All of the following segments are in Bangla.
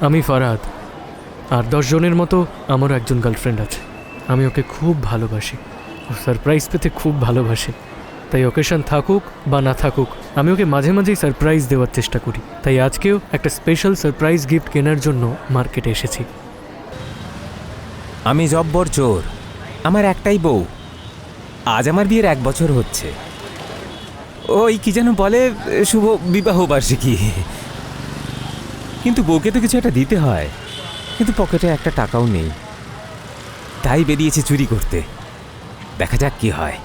আমি ফারাদ, আর 10 জনের মতো আমারও একজন গার্লফ্রেন্ড আছে। আমি ওকে খুব ভালোবাসি, ও সারপ্রাইজ পেতে খুব ভালোবাসে। তাই অকেশন থাকুক বা না থাকুক, আমি ওকে মাঝে মাঝেই সারপ্রাইজ দেওয়ার চেষ্টা করি। তাই আজকেও একটা স্পেশাল সারপ্রাইজ গিফট কেনার জন্য মার্কেটে এসেছি। আমি জব্বর চোর, আমার একটাই বউ। আজ আমার বিয়ের 1 বছর হচ্ছে। ওই কি যেন বলে, শুভ বিবাহ বার্ষিকী। কিন্তু বউকে তো কিছু একটা দিতে হয়, কিন্তু পকেটে একটা টাকাও নেই। তাই বেরিয়েছে চুরি করতে। দেখা যাক কি হয়।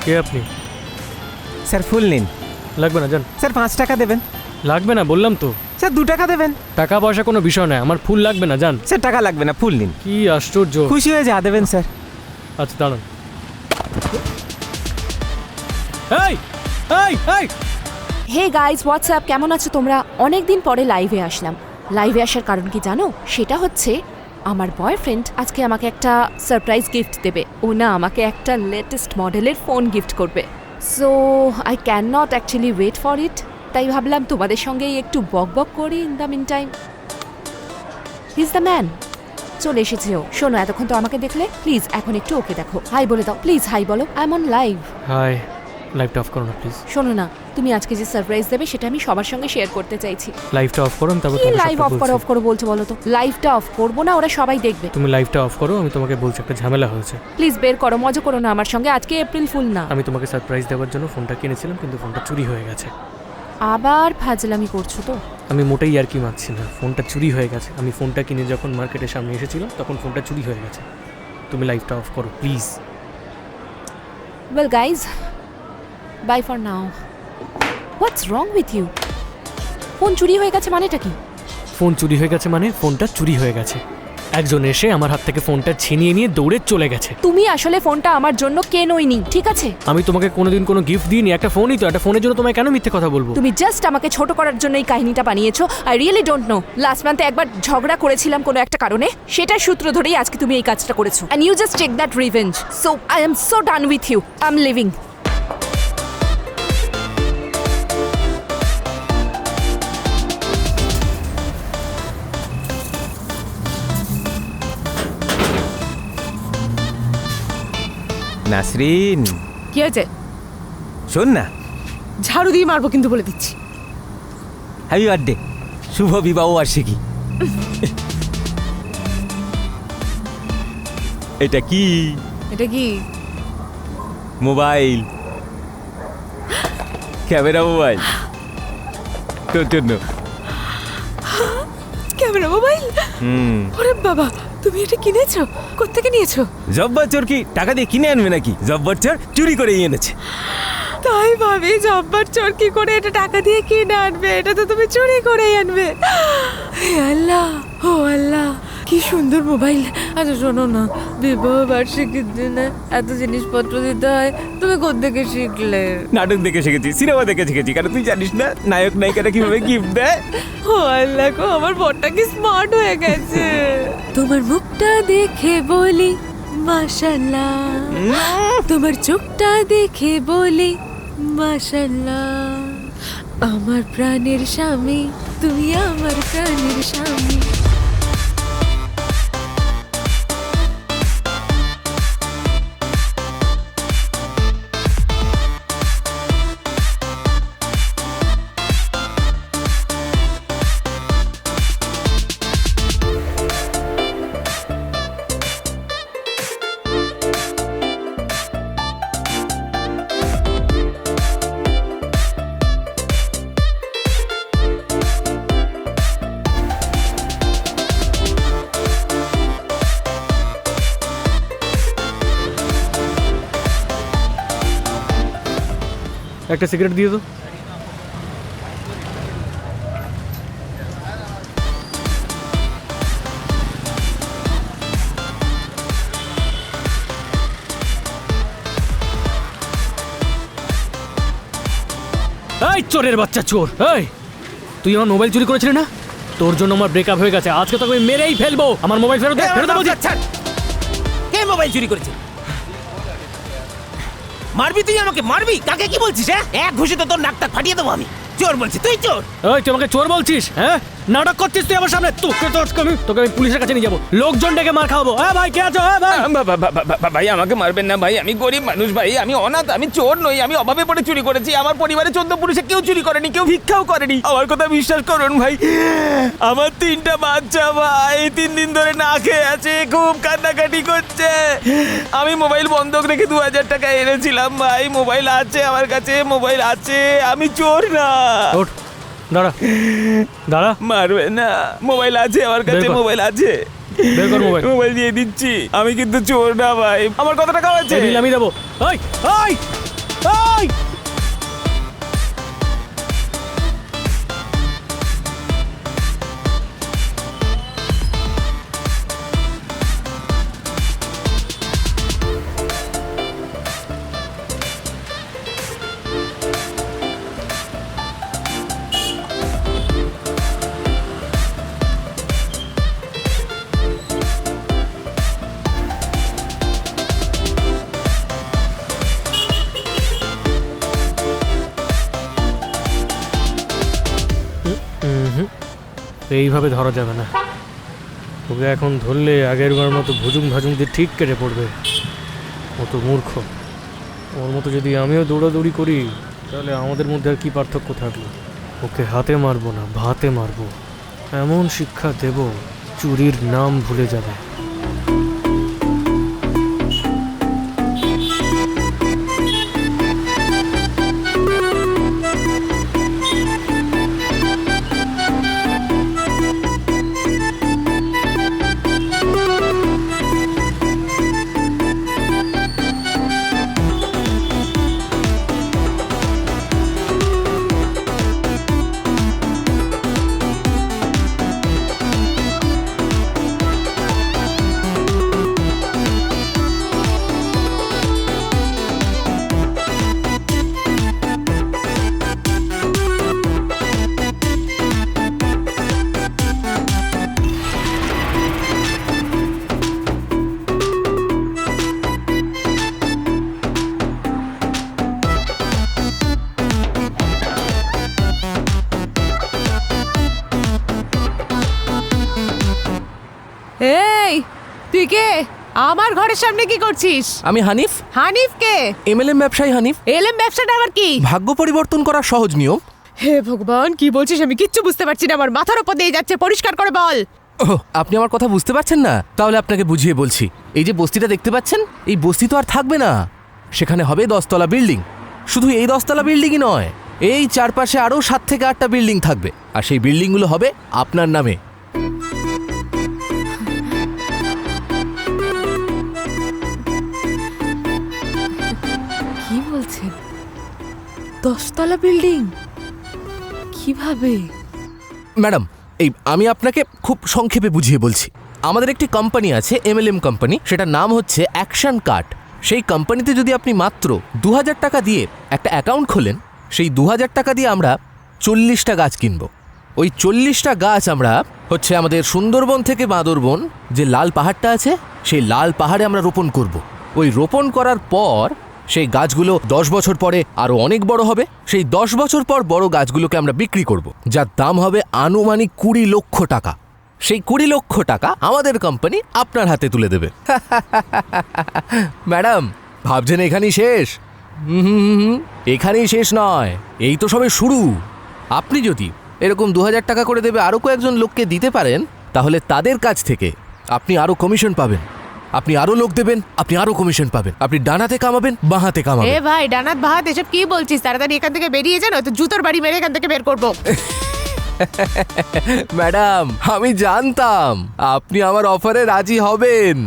কে আপনি? স্যার ফুল নিন। লাগবে না, যান। স্যার 5 টাকা দেবেন। লাগবে না বললাম তো। স্যার 2 টাকা দেবেন। টাকা পয়সা কোনো বিষয় নয়, আমার ফুল লাগবে না, যান। স্যার টাকা লাগবে না, ফুল নিন। কি আশ্চর্য! খুশি হয়ে যা দেবেন স্যার। আচ্ছা দাঁড়ান। এই এই এই হে গাইজ, হোয়াটসঅ্যাপ, কেমন আছো তোমরা? অনেক দিন পরে লাইভে আসলাম। লাইভে আসার কারণ কি জানো? সেটা হচ্ছে আমার বয়ফ্রেন্ড আজকে আমাকে একটা সারপ্রাইজ গিফট দেবে। ও না আমাকে একটা লেটেস্ট মডেলের ফোন গিফট করবে। So I can not actually wait for it. তাই ভাবলাম তোমাদের সঙ্গেই একটু বক বক করি in the meantime. He is the man. চলে এসেছে ও। শোনো, এতক্ষণ তো আমাকে দেখলে, প্লিজ এখন একটু ওকে দেখো। হাই বলে দাও প্লিজ, হাই বলো। I am on live. Hi, লাইভটা অফ করো না প্লিজ। শোনো না, তুমি আজকে যে সারপ্রাইজ দেবে সেটা আমি সবার সঙ্গে শেয়ার করতে চাইছি। লাইভটা অফ করো, আমি তারপর কি তোমাকে লাইভ অফ করো, অফ করো বলছো বলো তো? লাইভটা অফ করবো না, ওরা সবাই দেখবে। তুমি লাইভটা অফ করো, আমি তোমাকে বলছি একটা ঝামেলা হয়েছে। প্লিজ বের করো, মজা করো না আমার সঙ্গে। আজকে এপ্রিল ফুল না। আমি তোমাকে সারপ্রাইজ দেওয়ার জন্য ফোনটা কিনেছিলাম, কিন্তু ফোনটা চুরি হয়ে গেছে। আবার ফাজলামি করছো তো? আমি মোটেই আর কি মারছি না, ফোনটা চুরি হয়ে গেছে। আমি ফোনটা কিনে যখন মার্কেটের সামনে এসেছিলাম তখন ফোনটা চুরি হয়ে গেছে। তুমি লাইভটা অফ করো please. Well guys, bye for now. What's wrong with you? Phone চুরি হয়ে গেছে মানেটা কি? ফোন চুরি হয়ে গেছে মানে ফোনটা চুরি হয়ে গেছে। একজন এসে আমার হাত থেকে ফোনটা ছিনিয়ে নিয়ে দৌড়ে চলে গেছে। তুমি আসলে ফোনটা আমার জন্য কেনইনি, ঠিক আছে? আমি তোমাকে কোনোদিন কোনো গিফট দিইনি, একটা ফোনই তো। একটা ফোনের জন্য তোমায় কেন মিথ্যে কথা বলবো? তুমি জাস্ট আমাকে ছোট করার জন্য এই কাহিনীটা বানিয়েছো। I really don't know. Last মান্থে একবার ঝগড়া করেছিলাম কোনো একটা কারণে, সেটার সূত্র ধরেই আজকে তুমি এই কাজটা করেছো। And you just take that revenge. So I am so done with you. I am leaving. Nasrin, কি হয়েছে? শোন না। ঝাড়ু দিয়ে মারবো কিন্তু, বলে দিচ্ছি। হ্যাপি বার্থডে, শুভ বিবাহ বার্ষিকী। এটা কি? এটা কি? মোবাইল, ক্যামেরা মোবাইল তোর জন্য। Camera mobile? ওরে বাবা, তুমি এটা কিনেছো? কোত্থেকে নিয়েছো? জব্বর চোর কি টাকা দিয়ে কিনে আনবে নাকি? জব্বর চোর চুরি করে এনেছে। তাই ভাবি, জব্বার চোর কি করে এটা টাকা দিয়ে কিনে আনবে? এটা তো তুমি চুরি করেই আনবে। হে আল্লাহ, ও আল্লাহ, কি সুন্দর মোবাইল। আচ্ছা শোনো না, বিবাহ বার্ষিকীর দিনে এত জিনিসপত্র দিতে হয়, তুমি কোত্থেকে শিখলে? নাটক দেখে শিখেছি, সিনেমা দেখে শিখেছি। কারণ তুই জানিস না নায়ক নায়িকারা কিভাবে গিফট দেয়? ও আল্লাহ গো, আমার বরটা কি স্মার্ট হয়ে গেছে। তোমার মুখটা দেখে বলি মাশাআল্লাহ, তোমার চোখটা দেখে বলি মাশাআল্লাহ। আমার প্রাণের স্বামী, তুমি আমার প্রাণের স্বামী। একটা সিগারেট দিয়ে তো। এই চোরের বাচ্চা চোর, এই তুই আমার মোবাইল চুরি করেছিলি না? তোর জন্য আমার ব্রেকআপ হয়ে গেছে, আজকে তোকে আমি মেরেই ফেলবো। আমার মোবাইল ফেরত দে, ফেরত দে বলছি। কে মোবাইল চুরি করেছে? মারবি তুই আমাকে, মারবি? কাকে কি বলছিস? হ্যাঁ, এক ঘুষিতে তোর নাকটা ফাটিয়ে দেবো আমি। চোর বলছি, তুই চোর? এই তুই আমাকে চোর বলছিস? হ্যাঁ, নাটক করছিস তুই আমার সামনে। তোকে আমি পুলিশের কাছে নিয়ে যাবো, লোকজন ডেকে মার খাওয়াবো। হ্যাঁ ভাই, কে আছো? হ্যাঁ ভাই। ভাই আমাকে মারবেন না ভাই, আমি গরিব মানুষ ভাই, আমি অনাথ, আমি চোর নই, আমি অভাবে পড়ে চুরি করেছি। আমার পরিবারে 14 পুরুষে কেউ চুরি করেনি, কেউ ভিক্ষাও করেনি। আমার কথা বিশ্বাস করুন ভাই, আমার 3টা বাচ্চা ভাই 3 দিন ধরে না খেয়ে আছে, খুব কান্নাকাটি করছে। আমি মোবাইল বন্ধক রেখে 2000 টাকা এনেছিলাম ভাই, মোবাইল আছে আমার কাছে, মোবাইল আছে, আমি চোর না। ওঠ, দাঁড়া দাঁড়া। মারবে না, মোবাইল আছে আমার কাছে, বের কর। মোবাইল আছে। বের কর মোবাইল। মোবাইল দিয়ে দিচ্ছি, আমি কিন্তু চোর না ভাই, আমার কত টাকা হয়েছে? এই বিল আমি দেবো। এই এই এই এইভাবে ধরা যাবে না। তোকে এখন ধরলে আগের বার মতো ভুজুং ভাজুং দিয়ে ঠিক কেটে পড়বে। ও তো মূর্খ। ওর মতো যদি আমিও দৌড়াদৌড়ি করি তাহলে আমাদের মধ্যে আর কি পার্থক্য থাকলো? ওকে হাতে মারবো না, ভাতে মারবো, এমন শিক্ষা দেব চুরির নাম ভুলে যাবে। এই তুই কে? আমার ঘরের সামনে কি করছিস? আমি হানিফ, হানিফ কে? এমএলএম ব্যবসায়ী হানিফ। এলএম ব্যবসাটা আবার কি? ভাগ্য পরিবর্তন করার সহজ নিয়ম। হে ভগবান, কি বলছিস আমি কিচ্ছু বুঝতে পারছি না, আমার মাথার উপর দিয়ে যাচ্ছে, পরিষ্কার করে বল। ওহ, আপনি আমার কথা বুঝতে পারছেন না? তাহলে আপনাকে বুঝিয়ে বলছি। এই যে বস্তিটা দেখতে পাচ্ছেন, এই বস্তি তো আর থাকবে না, সেখানে হবে 10 তলা বিল্ডিং। শুধু এই 10 তলা বিল্ডিংই নয়, এই চারপাশে আরও 7 থেকে 8টা বিল্ডিং থাকবে, আর সেই বিল্ডিংগুলো হবে আপনার নামে। কি বলছেন? 10 তলা বিল্ডিং? কিভাবে? ম্যাডাম, এই আমি আপনাকে খুব সংক্ষেপে বুঝিয়ে বলছি। আমাদের একটি কোম্পানি আছে, এমএলএম কোম্পানি, সেটার নাম হচ্ছে অ্যাকশন কার্ড। সেই কোম্পানিতে যদি আপনি মাত্র 2000 টাকা দিয়ে একটা অ্যাকাউন্ট খোলেন, সেই 2000 টাকা দিয়ে আমরা 40টা গাছ কিনব। ওই 40টা গাছ আমরা হচ্ছে আমাদের সুন্দরবন থেকে বাঁদরবন যে লাল পাহাড়টা আছে, সেই লাল পাহাড়ে আমরা রোপণ করব। ওই রোপণ করার পর সেই গাছগুলো 10 বছর পরে আরও অনেক বড় হবে। সেই 10 বছর পর বড় গাছগুলোকে আমরা বিক্রি করব, যার দাম হবে আনুমানিক 20 লক্ষ টাকা। সেই 20 লক্ষ টাকা আমাদের কোম্পানি আপনার হাতে তুলে দেবে। ম্যাডাম, ভাবছেন এখানেই শেষ? এখানেই শেষ নয়, এই তো সবে শুরু। আপনি যদি এরকম 2000 টাকা করে দেবে আরও কয়েকজন লোককে দিতে পারেন, তাহলে তাদের কাছ থেকে আপনি আরও কমিশন পাবেন। আপনি আরো লোক দেবেন, আপনি আরো কমিশন পাবেন। আপনি ডানাতে কামাবেন, বাহাতে এ কামাবেন। ভাই, ডানাত বাহাত এসব কি বলছিস? তাড়াতাড়ি এখান থেকে বেরিয়ে যান, তো জুতোর বাড়ি মেরে এখান থেকে বের করবো। ম্যাডাম, আমি জানতাম আপনি আমার অফারে রাজি হবেন।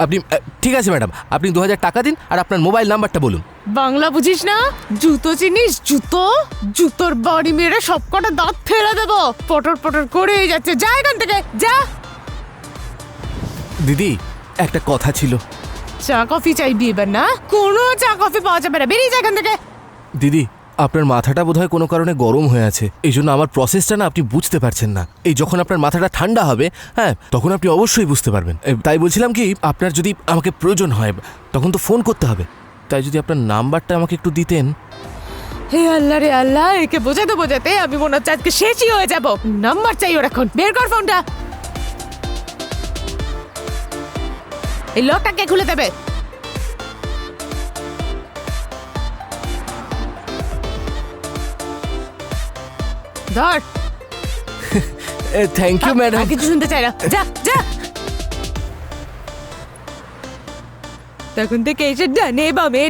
আপনি ঠিক আছে ম্যাডাম, আপনি 2000 টাকা দিন আর আপনার মোবাইল নাম্বারটা বলুন। বাংলা বুঝিস না? জুতো চিনিস? জুতো, জুতোর বাড়ি মেরে সব কটা দাঁত ফেলে দেবো। পটর পটর করেই যাচ্ছে, যা এখান থেকে যা। দিদি, একটা কথা ছিল। চা কফি চাইবি এবার না? কোনো চা কফি পাওয়া যাবে না, বেরিয়ে যা এখান থেকে। দিদি, আপনার মাথাটা বোধহয় কোনো কারণে গরম হয়ে আছে, এই জন্য আমার প্রসেসটা না আপনি বুঝতে পারছেন না। এই যখন আপনার মাথাটা ঠান্ডা হবে, হ্যাঁ, তখন আপনি অবশ্যই বুঝতে পারবেন। তাই বলছিলাম কি, আপনার যদি আমাকে প্রয়োজন হয় তখন তো ফোন করতে হবে, তাই যদি আপনার নাম্বারটা আমাকে একটু দিতেন। হে আল্লাহ রে আল্লাহ, একে বোঝাতে বোঝাতে আমি মনে হচ্ছে আজকে শেষই হয়ে যাব। নাম্বার চাই ওর এখন, বের কর ফোনটা। এই লকটাকে খুলে দেবে। ধর। Thank you madam. আর কিছু শুনতে চাই না, যা যা। তখন থেকে এসে ডানে বামে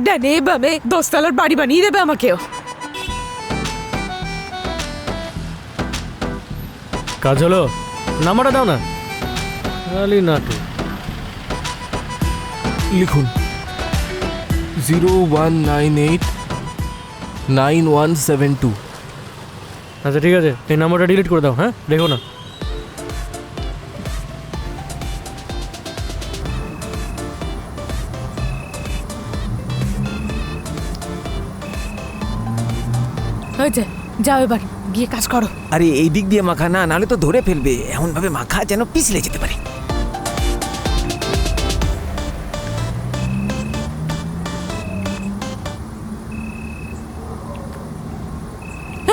10 তলার বাড়ি বানিয়ে দেবে আমাকেও। কাজ হলো? নাম্বারটা দাও না, খালি নাটু। লিখুন 01989172। আচ্ছা ঠিক আছে, এই নাম্বারটা ডিলিট করে দাও। হ্যাঁ, দেখো না। হয়েছে, যাও এবার গিয়ে কাজ করো। আরে এই দিক দিয়ে মাখা না, নাহলে তো ধরে ফেলবে। এমন ভাবে মাখা যেন পিছলে যেতে পারে।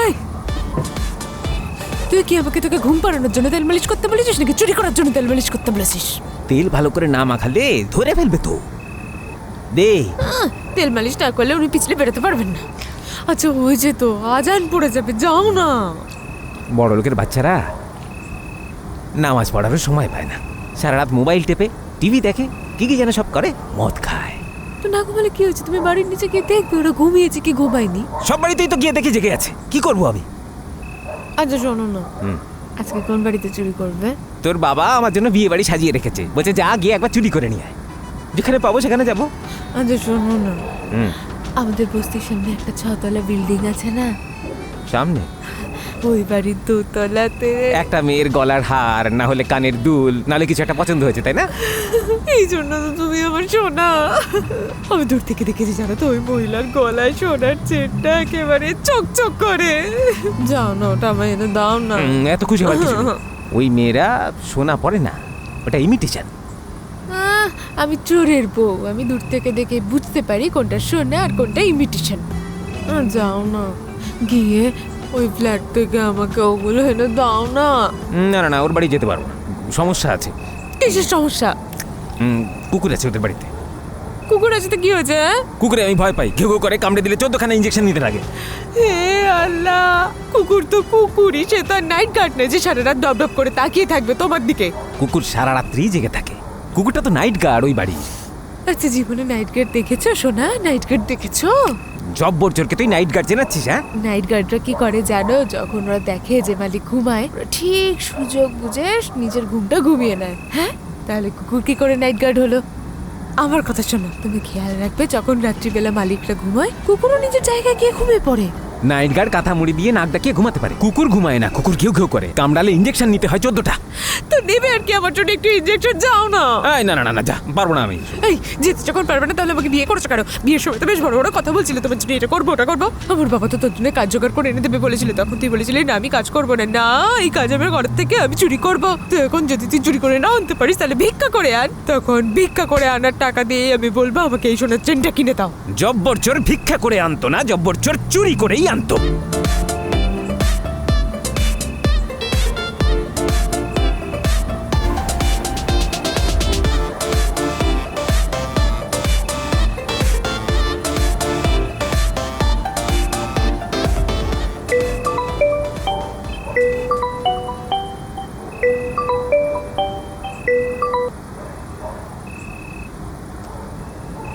এই, তুই কি আমাকে তোকে ঘুম পাড়ানোর জন্য তেল মালিশ করতে বলেছিস নাকি চুরি করার জন্য তেল মালিশ করতে বলেছিস? তেল ভালো করে না মাখালে ধরে ফেলবে তো। দে। তেল মালিশ না করলে উনি পিছলে বেরোতে পারবেন না। আচ্ছা ওই যে তো আজান পড়ে যাবে, যাও না। বড় লোকের বাচ্চারা নামাজ পড়ার সময় পায় না, সারা রাত মোবাইল টেপে টিভি দেখে, কি কি যেন সব করে, মদ খায়। তো না ঘুমালে কি হয়েছে? তুমি বাড়ির নিচে গিয়ে দেখবে ওরা ঘুমিয়েছে কি ঘুমায়নি। সব বাড়িতেই তো গিয়ে দেখে জেগে আছে, কি করবো আমি? আচ্ছা শোনো না, আজকে কোন বাড়িতে চুরি করবে? তোর বাবা আমার জন্য বিয়ে বাড়ি সাজিয়ে রেখেছে, বলছে যা গিয়ে একবার চুরি করে নিয়ে আয়, যেখানে পাবো সেখানে যাবো। আচ্ছা শোনো না, আমাদের বস্তির সামনে একটা 6 তলা বিল্ডিং আছে না, সামনে ওই বাড়ির 2 তলাতে একটা মেয়ের গলার হার, না হলে কানের দুল, নাহলে কিছু একটা পছন্দ হয়েছে, তাই না? এই জন্য তো তুমি আমার সোনা। আমি দূর থেকে দেখেছি জানো তো, ওই মহিলার গলায় সোনার চেনটা একেবারে চকচক করে। যাও না, ওটা আমায় এনে দাও না। এত খুশি হওয়ার কিছু নেই। ওই মেয়েরা সোনা পরে না, ওটা ইমিটেশন। আমি চোরের বউ, আমি দূর থেকে দেখে বুঝতে পারি কোনটা সোনা আর কোনটা ইমিটেশন। যাও না, গিয়ে ওই ফ্ল্যাট থেকে আমাকে ওগুলো এনে দাও না। না না না, ওর বাড়ি যেতে পারবো না, সমস্যা আছে। কিসের সমস্যা? কুকুর আছে ওদের বাড়িতে। কুকুর আছে তো কি হয়েছে? কুকুরে আমি ভয় পাই, ঘেউ ঘেউ করে কামড়ে দিলে 14খানা ইঞ্জেকশন নিতে লাগে। হে আল্লাহ, কুকুর তো কুকুরই, সে তো নাইট গার্ড নেই যে সারা রাত ডব করে তাকিয়ে থাকবে তোমার দিকে। কুকুর সারা রাত্রি জেগে থাকে, কুকুরটা তো নাইট গার্ড ওই বাড়ি। আচ্ছা জীবনে নাইট গার্ড দেখেছো সোনা? নাইট গার্ড দেখেছো? জব্বর চোরকে তুই নাইট গার্ড চেনাচ্ছিস? হ্যাঁ, নাইট গার্ডরা কি করে জানো? যখন ওরা দেখে যে মালিক ঘুমায়, ওরা ঠিক সুযোগ বুঝে নিজের ঘুমটা ঘুমিয়ে নেয়। হ্যাঁ, তাহলে কুকুর কি করে নাইট গার্ড হলো? আমার কথা শোনো, তুমি খেয়াল রাখবে যখন রাত্রিবেলা মালিকরা ঘুমায়, কুকুরও নিজের জায়গায় গিয়ে ঘুমিয়ে পড়ে। নাইট গার্ড কাঁথা মুড়ি দিয়ে নাক ডাকিয়ে ঘুমাতে পারে, কুকুর ঘুমায় না, কুকুর ঘেউ ঘেউ করে, কামড়ালে ইঞ্জেকশন নিতে হয় 14টা। তো নেবে আর কি আমার জন্য একটু ইনজেকশন, যাও না। এই না না না না, যা, পারবো না আমি। এই যেতে যখন পারবে না তাহলে আমাকে বিয়ে করেছো কেন? বিয়ের সময় তো বেশ বড় বড় কথা বলছিলে তোমার জন্য, এটা করবো ওটা করবো। আমার বাবা তো তোর জন্য কাজ জোগাড় করে এনে দেবে বলেছিল, তখন তুই বলেছিলি না আমি কাজ করবো না। না, এই কাজ আমার ঘরের থেকে আমি চুরি করবো। তো এখন যদি তুই চুরি করে না আনতে পারিস তাহলে ভিক্ষা করে আন, তখন ভিক্ষা করে আনার টাকা দিয়ে আমি বলবো আমাকে এই সোনার চেনটা কিনে দাও। জব্বর চোর ভিক্ষা করে আনতো না, জব্বর চোর চুরি করেই আনতো।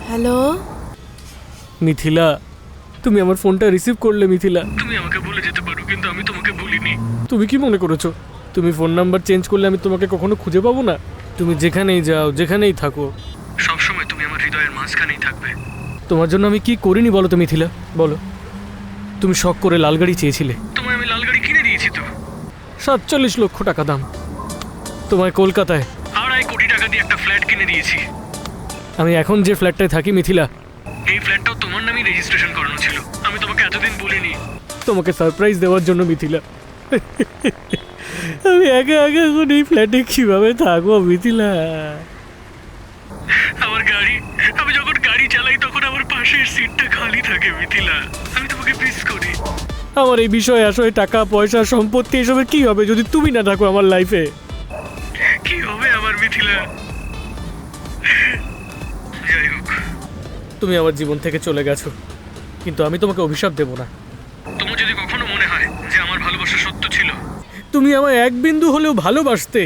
হ্যালো মিথিলা, তুমি আমার ফোনটা রিসিভ করলে। মিথিলা, তুমি আমাকে ভুলে যেতে পারো কিন্তু আমি তোমাকে ভুলিনি। তুমি কি মনে করেছো তুমি ফোন নাম্বার চেঞ্জ করলে আমি তোমাকে কখনো খুঁজে পাবো না? তুমি যেখানেই যাও, যেখানেই থাকো, সবসময় তুমি আমার হৃদয়ের মাঝখানেই থাকবে। তোমার জন্য আমি কি করিনি বলো তো মিথিলা, বলো। তুমি শখ করে লাল গাড়ি চেয়েছিলে, তোমায় আমি লাল গাড়ি কিনে দিয়েছি তো, 47 লক্ষ টাকা দাম। তোমায় কলকাতায় 2.5 কোটি টাকা দিয়ে একটা ফ্ল্যাট কিনে দিয়েছি। আমি এখন যে ফ্ল্যাটটায় থাকি মিথিলা, এই ফ্ল্যাটটাও তোমার নামে রেজিস্ট্রেশন করানো ছিল। আমি তোমাকে এতদিন বলিনি তোমাকে সারপ্রাইজ দেওয়ার জন্য মিথিলা। আমি একা একা এখন এই ফ্ল্যাটে কিভাবে থাকবো মিথিলা? আমার গাড়ি, আমি যখন গাড়ি চালাই তখন আমার পাশের সিটটা খালি থাকে মিথিলা। আমি তোমাকে মিস করি। আমার এই বিষয় আসলে টাকা পয়সা সম্পত্তি এসবের কি হবে যদি তুমি না থাকো আমার লাইফে? কি হবে আমার মিথিলা? যাই হোক, তুমি আমার জীবন থেকে চলে গেছো, কিন্তু আমি তোমাকে অভিশাপ দেব না। তোমার যদি কখনো মনে হয় যে আমার ভালোবাসা সত্য ছিল, তুমি আমায় এক বিন্দু হলেও ভালোবাসতে,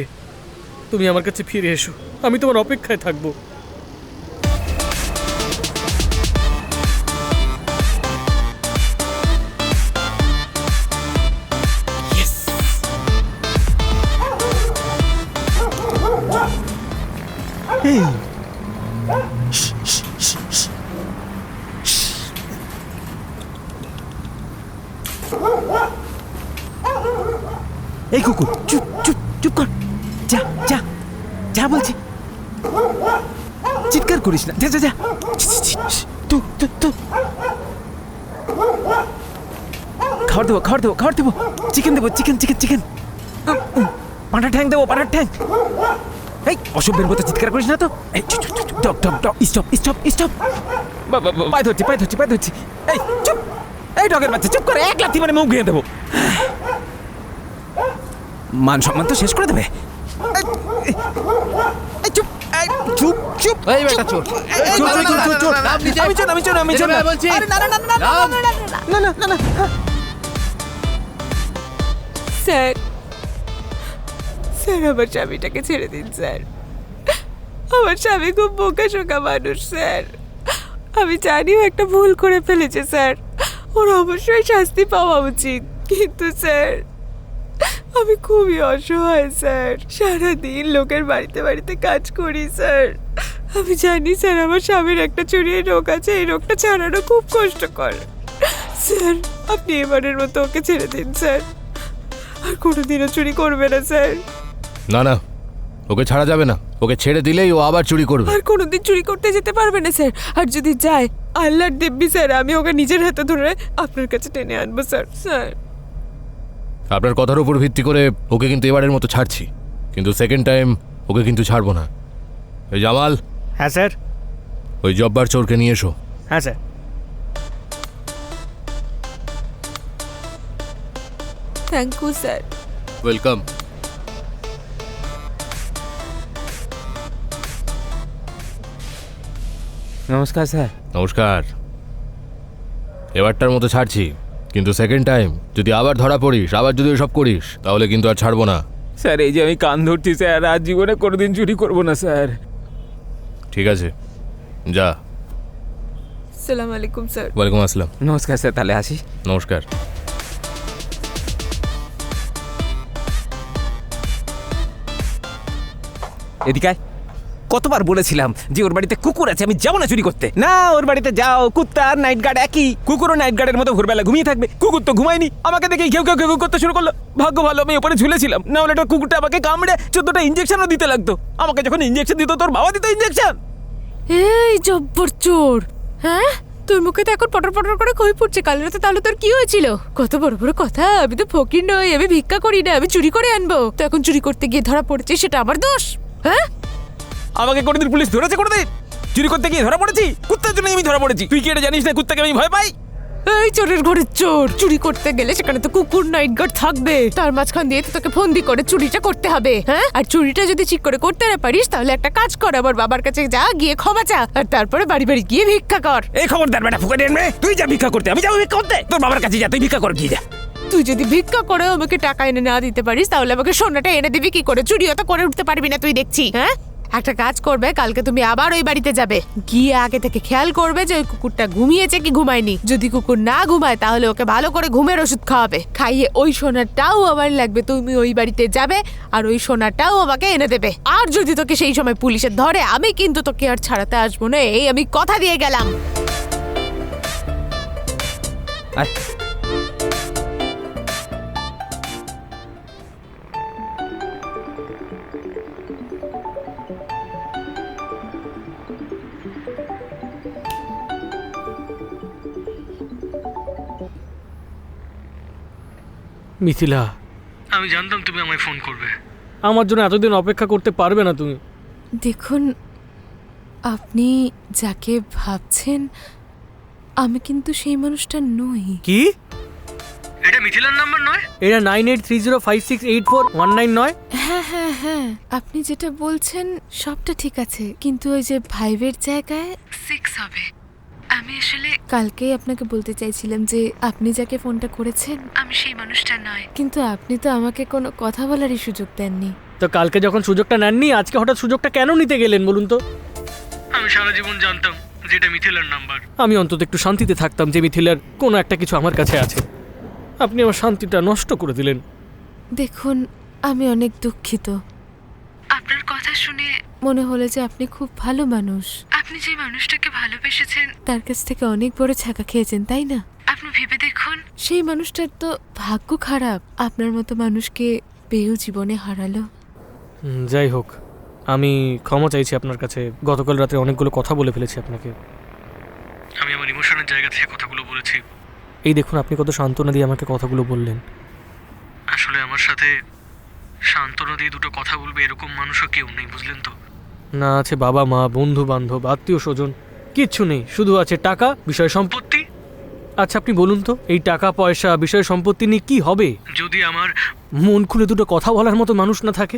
তুমি আমার কাছে ফিরে এসো। আমি তোমার অপেক্ষায় থাকবো। এই কুকুর, চুপ চুপ চুপ কর। যা যা যা বলছি, চিৎকার করিস না। যা যা যা। তু তু তু। খাবার দেবো খাবার দেবো খাবার দেবো। চিকেন দেবো, চিকেন চিকেন চিকেন। পাঁঠার ঠ্যাং দেবো, পাঁঠার ঠ্যাং। এই অসভ্যের মতো চিৎকার করিস না তো। এই চুপ চুপ চুপ। ডক ডক ডক। Stop stop stop. পায়ে ধরছি পায়ে ধরছি পায়ে ধরছি। এই চুপ। এই ডগের বাচ্চা চুপ করে, এক লাথি মানে মুখ ঘিরে দেবো। মান সম্মান তো শেষ করে দেবে। চুপ চুপ চুপ। এই বেটা চোর, আমি চোর আমি চোর আমি চোর না বলছি। আরে না না না না না না না না না। স্যার, স্যার আমার স্বামীটাকে ছেড়ে দিন স্যার। আমার স্বামী খুব বোকাশোকা মানুষ স্যার। আমি জানিও একটা ভুল করে ফেলেছে স্যার, ওর অবশ্যই শাস্তি পাওয়া উচিত, কিন্তু স্যার আমি খুবই অসহায় স্যার। সারাদিন লোকের বাড়িতে বাড়িতে কাজ করি স্যার। আমি জানি স্যার আমার স্বামীর একটা চুরির রোগ আছে, এই রোগটা ছাড়ানো খুব কষ্টকর। স্যার আপনি এবারের মতো ওকে ছেড়ে দিন স্যার, আর কোনোদিনও চুরি করবে না স্যার। না না, ওকে ছাড়া যাবে না। ওকে ছেড়ে দিলেই ও আবার চুরি করবে। আর কোনোদিন চুরি করতে যেতে পারবে না স্যার, আর যদি যায় আল্লাহর দিব্যি স্যার আমি ওকে নিজের হাতে ধরে আপনার কাছে টেনে আনবো স্যার। স্যার আপনার কথার উপর ভিত্তি করে ওকে কিন্তু এবারের মতো ছাড়ছি, কিন্তু সেকেন্ড টাইম ওকে কিন্তু ছাড়বো না। এই জামাল, হ্যাঁ স্যার। ওই জব্বার চোরকে নিয়ে এসো। হ্যাঁ sir. Thank you sir. Welcome. নমস্কার স্যার। নমস্কার। এবারটার মতো ছাড়ছি, কিন্তু সেকেন্ড টাইম যদি আবার ধরা পড়িস, আবার যদি ওসব করিস, তাহলে কিন্তু আর ছাড়বো না। স্যার এই যে আমি কান ধরছি স্যার, আজ জীবনে কোনোদিন চুরি করবো না স্যার। ঠিক আছে, যা। সালাম আলাইকুম স্যার। ওয়ালাইকুম আসসালাম। নমস্কার স্যার, তাহলে আসি। নমস্কার। এদিকে আয়। কতবার বলেছিলাম যে ওর বাড়িতে কুকুর আছে, আমি যাবো না চুরি করতে। না, ওর বাড়িতে যাও, কুত্তা আর নাইট গার্ড একই। কুকুরও নাইট গার্ডের মতো ভোরবেলা ঘুমিয়ে থাকবে, কুকুর তো ঘুমায়নি। আমাকে দেখে ঘেউ ঘেউ ঘেউ করতে শুরু করলো। ভাগ্য ভালো আমি ওপরে ঝুলেছিলাম, না হলে একটা কুকুরটা আমাকে কামড়ে 14টা ইঞ্জেকশনও দিতে লাগতো। আমাকে যখন ইঞ্জেকশন দিত, তোর বাবা দিত ইঞ্জেকশন। এই জব্বর চোর, হ্যাঁ তোর মুখে তো এখন পটর পটর করে খই পড়ছে। কাল রাতে তাহলে তোর কি হয়েছিল? কত বড় বড় কথা। আমি তো ফকির নই, আমি ভিক্ষা করি না, আমি চুরি করে আনবো। তো এখন চুরি করতে গিয়ে ধরা পড়েছে, সেটা আমার দোষ? হ্যাঁ, আমাকে কোনোদিন পুলিশ ধরেছে? কোনোদিন চুরি করতে গিয়ে ধরা পড়েছি? কুত্তার জন্য আমি ধরা পড়েছি। তুই কি এটা জানিস না কুত্তাকে আমি ভয় পাই? এই চোরের ঘরের চোর, চুরি করতে গেলে সেখানে তো কুকুর নাইট গার্ড থাকবে, তার মাঝখান দিয়ে তো তোকে ফন্দি করে চুরিটা করতে হবে। হ্যাঁ, আর চুরিটা যদি ঠিক করে করতে না পারিস তাহলে একটা কাজ কর, আমার বাবার কাছে যা, গিয়ে ক্ষমা চা, আর তারপরে বাড়ি বাড়ি গিয়ে ভিক্ষা কর। এই খবরদার বেটা ফুকে দেন, তুই যা ভিক্ষা করতে, আমি যাবো ভিক্ষা করতে? তোর বাবার কাছে যা, তুই ভিক্ষা কর গিয়ে যা। তুই যদি ভিক্ষা করে আমাকে টাকা এনে না দিতে পারিস তাহলে আমাকে সোনাটা এনে দিবি কি করে? চুরিও তো করে উঠতে পারবি না তুই, দেখছি। হ্যাঁ, একটা কাজ করবে, কালকে তুমি আবার ওই বাড়িতে যাবে, গিয়ে আগে থেকে খেয়াল করবে যে ওই কুকুরটা ঘুমিয়েছে কি ঘুমায়নি। যদি কুকুর না ঘুমায় তাহলে ওকে ভালো করে ঘুমের ওষুধ খাওয়াবে, খাইয়ে ওই সোনাটাও আমার লাগবে। তুমি ওই বাড়িতে যাবে আর ওই সোনাটাও আমাকে এনে দেবে। আর যদি তোকে সেই সময় পুলিশে ধরে, আমি কিন্তু তোকে আর ছাড়াতে আসবো না, এই আমি কথা দিয়ে গেলাম। আয়। মিথিলা, আমি জানতাম তুমি আমায় ফোন করবে। আমার জন্য এতদিন অপেক্ষা করতে পারবে না তুমি। দেখুন, আপনি যাকে ভাবছেন আমি কিন্তু সেই মানুষটা নই। কি? এটা মিথিলার নাম্বার নয়? এটা 9830568419 নয়? হ্যাঁ হ্যাঁ হ্যাঁ, আপনি যেটা বলছেন সবটা ঠিক আছে, কিন্তু ওই যে 5-এর জায়গায় 6 হবে। আমি আসলে কালকেই আপনাকে বলতে চাইছিলাম যে আপনি যাকে ফোনটা করেছেন আমি সেই মানুষটা নয়, কিন্তু আপনি তো আমাকে কোনো কথা বলারই সুযোগ দেননি। তো কালকে যখন সুযোগটা নেননি, আজকে হঠাৎ সুযোগটা কেন নিতে গেলেন বলুন তো? আমি সারা জীবন জানতাম যেটা মিথিলার নাম্বার। আমি অন্তত একটু শান্তিতে থাকতাম যে মিথিলার কোনো একটা কিছু আমার কাছে আছে। আপনি আমার শান্তিটা নষ্ট করে দিলেন। দেখুন, আমি অনেক দুঃখিত। আপনার কথা শুনে মনে হলো যে আপনি খুব ভালো মানুষ। আপনি যে মানুষটাকে ভালোবেসেছেন তার কাছ থেকে অনেক বড় ছ্যাঁকা খেয়েছেন, তাই না? আপনি ভেবে দেখুন, সেই মানুষটার তো ভাগ্য খারাপ আপনার মতো মানুষকে পেয়েও জীবনে হারালো। যাই হোক, আমি ক্ষমা চাইছি আপনার কাছে। গতকাল রাতে অনেকগুলো কথা বলে ফেলেছি আপনাকে। আমি আমার ইমোশনের জায়গা থেকে কথাগুলো বলেছি। এই দেখুন, আপনি কত সান্ত্বনা দিয়ে আমাকে কথাগুলো বললেন। আসলে আমার সাথে সান্ত্বনা দিয়ে দুটো কথা বলবে এরকম মানুষও কেউ নেই, বুঝলেন তো? না আছে বাবা মা, বন্ধু বান্ধব, আত্মীয় স্বজন, কিচ্ছু নেই। শুধু আছে টাকা, বিষয় সম্পত্তি। আচ্ছা আপনি বলুন তো, এই টাকা পয়সা, বিষয় সম্পত্তি নিয়ে কি হবে যদি আমার মন খুলে দুটো কথা বলার মতো মানুষ না থাকে?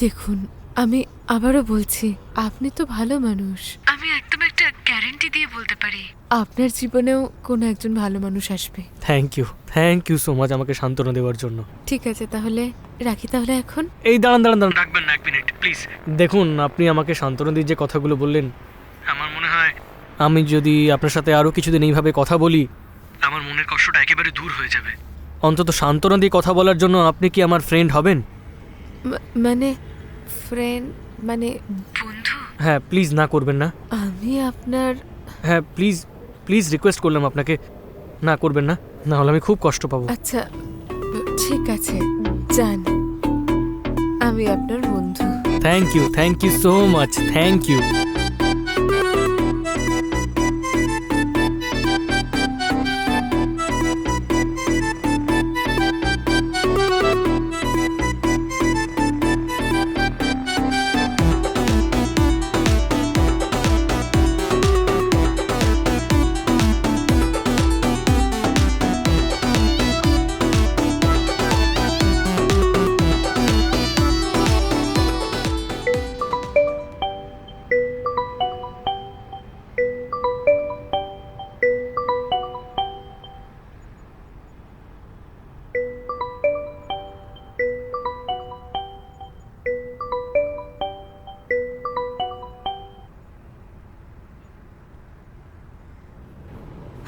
দেখুন, আমি আবারও বলছি, আপনি তো ভালো মানুষ। আমি একদম একটা গ্যারান্টি দিয়ে বলতে পারি আপনার জীবনেও কোনো একজন ভালো মানুষ আসবে। থ্যাংক ইউ সো মাচ আমাকে সান্ত্বনা দেওয়ার জন্য। ঠিক আছে, তাহলে রাখি তাহলে এখন। এই দাঁড়ান, রাখবেন না, 1 মিনিট প্লিজ। দেখুন, আপনি আমাকে সান্ত্বনা দিয়ে যে কথাগুলো বললেন, আমার মনে হয় আমি যদি আপনার সাথে আরও কিছুদিন এইভাবে কথা বলি, আমার মনের কষ্টটা একেবারে দূর হয়ে যাবে। অন্তত সান্ত্বনা দিয়ে কথা বলার জন্য আপনি কি আমার ফ্রেন্ড হবেন? মানে ফ্রেন্ড মানে বন্ধু? হ্যাঁ, প্লিজ না করবেন না। আমি আপনার হ্যাঁ প্লিজ রিকোয়েস্ট করলাম আপনাকে, না করবেন না, না হলে আমি খুব কষ্ট পাবো। আচ্ছা ঠিক আছে, যান, আমি আপনার বন্ধু। Thank you so much, thank you.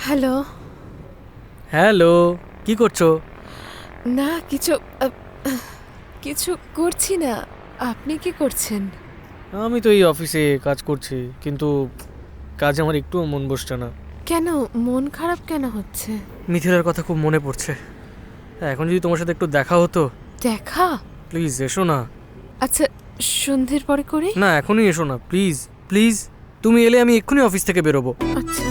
Hello. Hello, কি করছো? না কিছু করছি না। আপনি কি করছেন? আমি তো এই অফিসে কাজ করছি, কিন্তু কাজে আমার একটুও মন বসছে না। কেন, মন খারাপ কেন হচ্ছে? মিথিলার কথা খুব মনে পড়ছে। এখন যদি তোমার সাথে একটু দেখা হতো। দেখা? প্লিজ এসো না। আচ্ছা, সন্ধ্যের পরে করি? না, এখনই এসো না, প্লিজ। তুমি এলে আমি এক্ষুনি অফিস থেকে বেরোবো। আচ্ছা।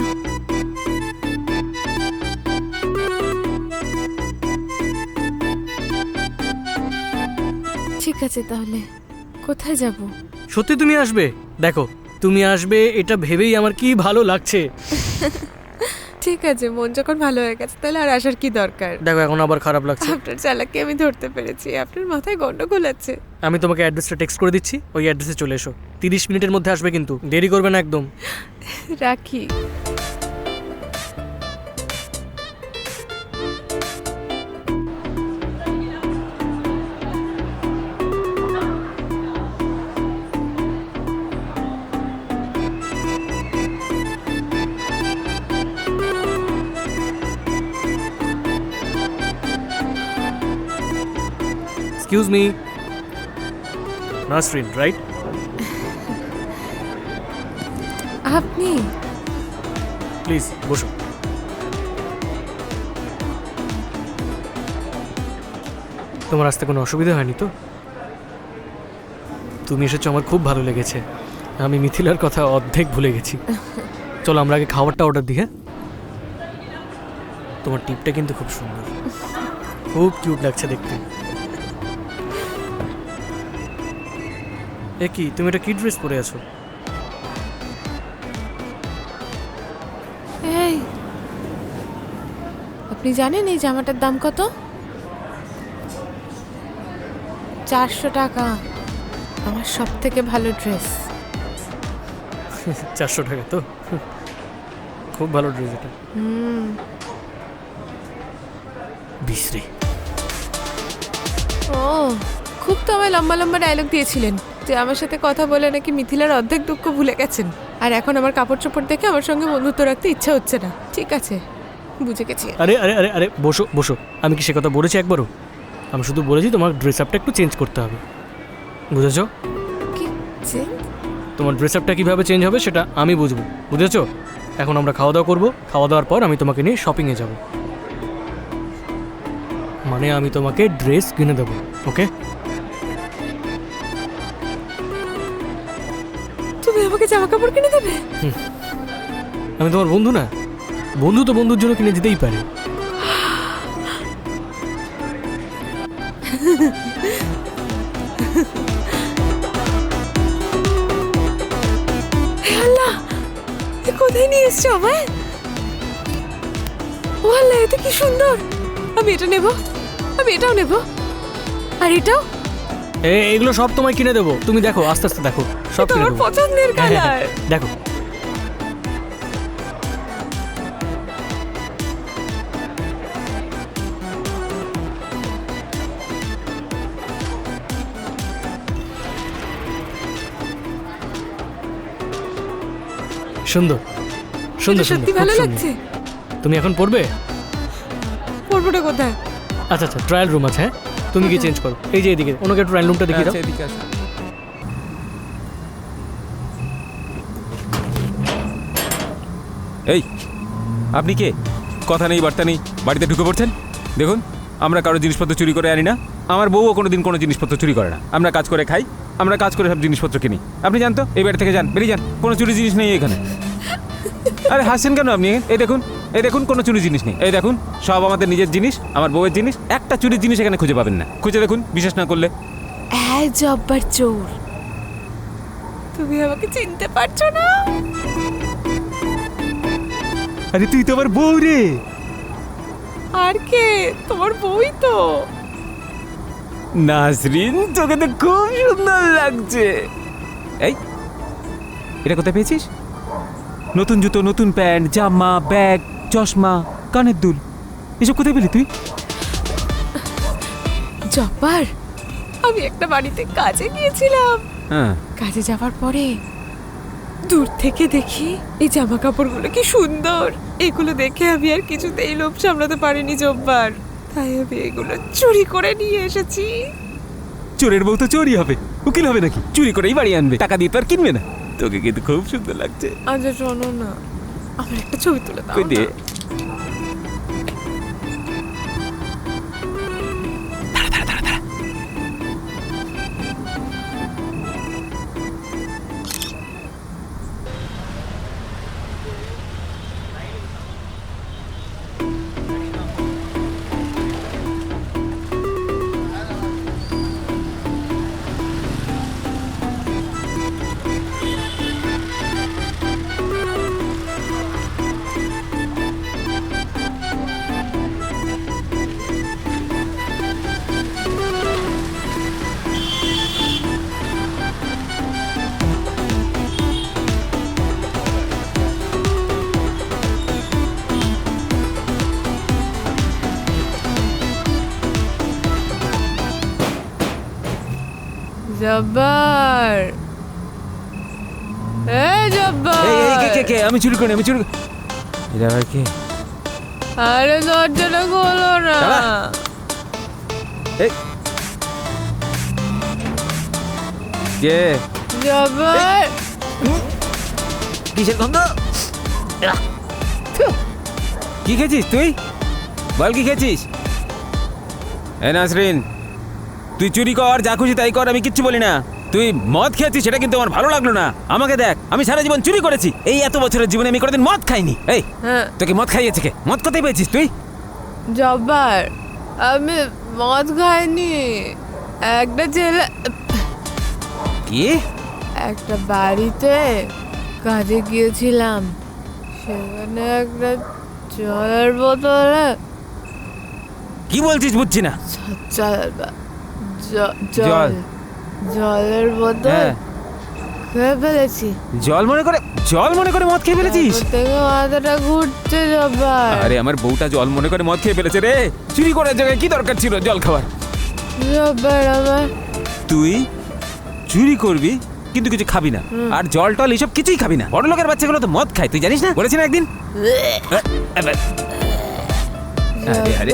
ঠিক আছে, তাহলে কোথায় যাব? সত্যি তুমি আসবে? দেখো, তুমি আসবে এটা ভেবেই আমার কি ভালো লাগছে। ঠিক আছে, মন যখন ভালো হয়ে গেছে তাহলে আর আসার কি দরকার? দেখো, এখন আবার খারাপ লাগছে। আপনার চালাকি আমি ধরতে পেরেছি, আপনার মাথায় গন্ডগোল আছে। আমি তোমাকে অ্যাড্রেসটা টেক্সট করে দিচ্ছি, ওই অ্যাড্রেসে চলে এসো। 30 মিনিটের মধ্যে আসবে, কিন্তু দেরি করবে না একদম। রাখি। Excuse me, Nasrin right? আপনি? প্লিজ বসো। তোমার আসতে কোনো অসুবিধা হয়নি তো? তুমি এসেছো, আমার খুব ভালো লেগেছে। আমি মিথিলার কথা অর্ধেক ভুলে গেছি। চলো আমরা আগে খাবারটা অর্ডার দিই। হ্যাঁ, তোমার টিপটা কিন্তু খুব সুন্দর। খুব কিউট লাগছে দেখতে। এ কি, তুমি এটা কি ড্রেস পরে আছো? এই, আপনি জানেন এই জামাটার দাম কত? 400 টাকা। আমার সব থেকে ভালো ড্রেস। 400 টাকা তো? খুব ভালো ড্রেস এটা। বিশ্রী। ও, খুব তো আমায় লম্বা লম্বা ডায়লগ দিয়েছিলেন যে আমার সাথে কথা বলে নাকি মিথিলার অর্ধেক দুঃখ ভুলে গেছেন, আর এখন আমার কাপড় চোপড় দেখে আমার সঙ্গে বন্ধুত্ব রাখতে ইচ্ছা হচ্ছে না। ঠিক আছে, বুঝে গেছি। আরে আরে আরে আরে বসো বসো, আমি কি সে কথা বলেছি একবারও? আমি শুধু বলেছি তোমার ড্রেস আপটা একটু চেঞ্জ করতে হবে, বুঝেছো? কি চেঞ্জ? তোমার ড্রেস আপটা কীভাবে চেঞ্জ হবে সেটা আমি বুঝবো, বুঝেছো? এখন আমরা খাওয়া দাওয়া করবো, খাওয়া দাওয়ার পর আমি তোমাকে নিয়ে শপিংয়ে যাব, মানে আমি তোমাকে ড্রেস কিনে দেবো, ওকে? তুমি আমাকে জামা কাপড় কিনে দেবে? আমি তোমার বন্ধু না? বন্ধু তো বন্ধুর জন্য কিনে দিতেই পারে। হে আল্লাহ, এ কোথায় নিয়ে এসছো আমায়? ও আল্লাহ, এত কি সুন্দর! আমি এটা নেব, আমি এটাও নেব, আর এটাও। এগুলো সব তোমায় কিনে দেবো, তুমি দেখো, আস্তে আস্তে দেখো, সব এটা কিনে আমার দেবো। পছন্দের হ্যাঁ, হ্যাঁ, কালার। হ্যাঁ, দেখো। সুন্দর সুন্দর সুন্দর, সত্যি খুব ভালো সুন্দর। লাগছে। তুমি এখন পড়বে? পরবোটা কোথায়? আচ্ছা আচ্ছা, ট্রায়াল রুম আছে, হ্যাঁ, তুমি গিয়ে চেঞ্জ করো। এই যে এদিকে, ওনাকে ট্রায়াল রুমটা দেখিয়ে দাও। আচ্ছা, এদিকে আসো। এই, আপনি কে? কথা নেই বার্তা নেই, বাড়িতে ঢুকে পড়ছেন। দেখুন, আমরা কারো জিনিসপত্র চুরি করে আনি না, আমার বউও কোনোদিন কোনো জিনিসপত্র চুরি করে না। আমরা কাজ করে খাই, আমরা কাজ করে সব জিনিসপত্র কিনি। আপনি জানতো, এই বাড়ি থেকে যান, বেরিয়ে যান, কোনো চুরি জিনিস নেই এখানে। আরে হাসছেন কেন আপনি? এই দেখুন, এই দেখুন, কোনো চুরি জিনিস নেই। এই দেখুন, সব আমাদের নিজের জিনিস, আমার বউয়ের জিনিস। একটা চুরির জিনিস এখানে খুঁজে পাবেন না। খুঁজে দেখুন, বিশ্বাস না করলে। জব্বার চোর, তুমি আমাকে চিনতে পারছো না? আরে তুই তো আমার বউ রে। আর কে? তোমার বই তো। নাসরিন, তোকে তো খুব সুন্দর লাগছে। এই, এটা কোথায় পেয়েছিস? নতুন জুতো, নতুন প্যান্ট, জামা, ব্যাগ, চশমা, কানের দুল, এসব কোথায় পেলি তুই? জব্বার, আমি একটা বাড়িতে কাজে গিয়েছিলাম। হ্যাঁ, কাজে যাওয়ার পরে দূর থেকে দেখি এই জামা কাপড়গুলো কি সুন্দর। এগুলো দেখে আমি আর কিছুতেই লোভ সামলাতে পারিনি জব্বার, তাই আমি এগুলো চুরি করে নিয়ে এসেছি। চোরের বউ তো চোরই হবে, উকিল হবে নাকি? চুরি করেই বাড়ি আনবে, টাকা দিয়ে তো আর কিনবে না। তোকে কিন্তু খুব সুন্দর লাগছে। আচ্ছা শোনো না, আমার একটা ছবি তুলে দাও কই দে। না। জব্বার, জব্বার, কে? আমি চুরি করি, আমি চুরি। এটা আবার কে? আরে দরজাটা খোলো না। দাঁড়া। এই, কে? জব্বার, কিসের গন্ধ? কি খেয়েছিস তুই? বল, কি খেয়েছিস? এ নাসরিন, তুই চুরি কর, যা খুশি তাই কর, আমি কিচ্ছু বলি না। তুই মদ খেয়েছিস, সেটা কিন্তু আমার ভালো লাগলো না। আমাকে দেখ, আমি সারা জীবন চুরি করেছি, এই এত বছরের জীবনে আমি কোনোদিন মদ খাইনি। এই, হ্যাঁ তোকে মদ খাইয়েছে কে? মদ কোথায় পেয়েছিস তুই? জব্বার, আমি মদ খাইনি। একটা ছেলে কি? একটা বাড়িতে কাজে গিয়েছিলাম, সেখানে একটা জলের বোতলে কি বলছিস বুঝছি না। জল? জলের বোতল হ্যাঁ। খেয়ে ফেলেছি। জল মনে করে মদ খেয়ে ফেলেছিস? তারপর থেকে মাথাটা ঘুরছে জব্বার। আরে আমার বউটা জল মনে করে মদ খেয়ে ফেলেছে রে। চুরি করার জায়গায় কি দরকার ছিল জল খাওয়ার? জব্বার আমার তুই চুরি করবি কিন্তু কিছু খাবি না, আর জল টল এসব কিছুই খাবি না। বড় লোকের বাচ্চাগুলো তো মদ খায়, তুই জানিস না? বলেছি না একদিন। আরে, আরে।